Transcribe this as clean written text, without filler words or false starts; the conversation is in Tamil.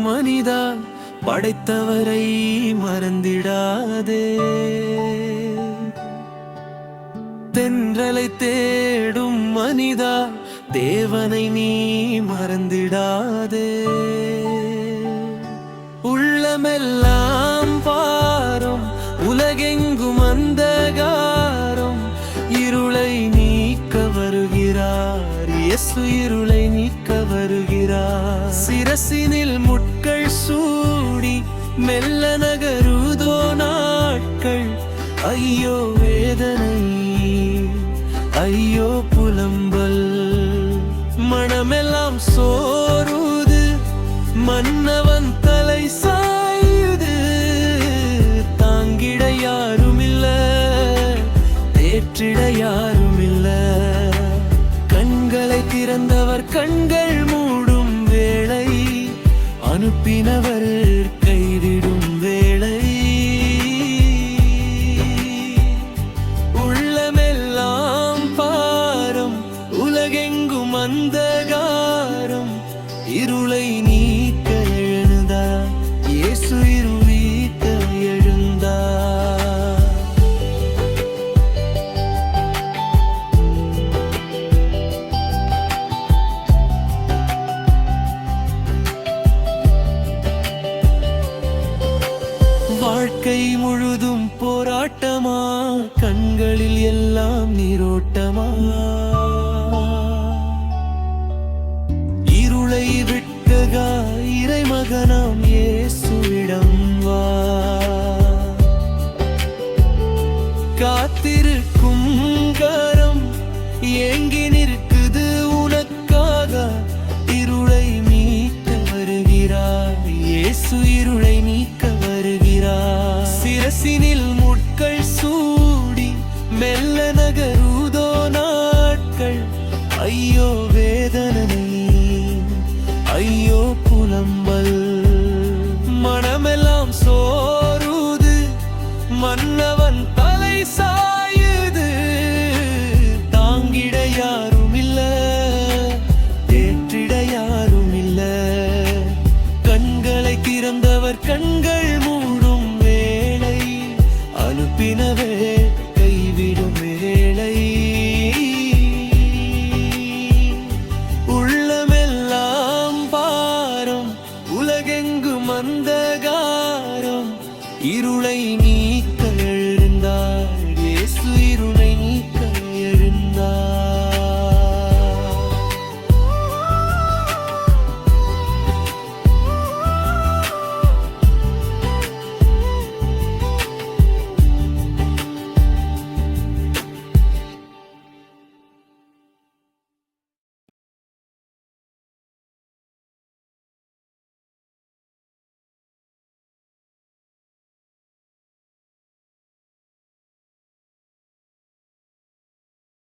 மனிதா, படைத்தவரை மறந்திடாதே. தென்றலை தேடும் மனிதா, தேவனை நீ மறந்திடாதே. உள்ளமெல்லாம் பாரும், உலகெங்கும் அந்தகாரம், இருளை நீக்க வருகிறார் இயேசு, இருளை நீக்க வருகிறார். சிரசினில் முட்கள் சூடி மெல்ல நகருதோ நாட்கள், ஐயோ வேதனை, ஐயோ புலம்பல். மனமெல்லாம் சோறுது, மன்னவன் தலை சாயுது. தாங்கிட யாருமில்ல, தேற்றிட யாருமில்ல. கண்களை திறந்தவர் கண்கள் மூடும் வேளை, அனுப்பினவர் கைவிடும் வேளை. உள்ளமெல்லாம் பாரம், உலகெங்கும் அந்தகாரம், இருளை நீக்க எழுந்தார் இயேசு, இருள் நீக்க எழுந்தார். வாழ்க்கை முழுதும் போராட்டமா, கண்களில் எல்லாம் நீரோட்டமா. இருளை விட்டகா, இறைமகனாம் இயேசுவிடம் வா. காத்திருக்கும் கரம் ஏங்கி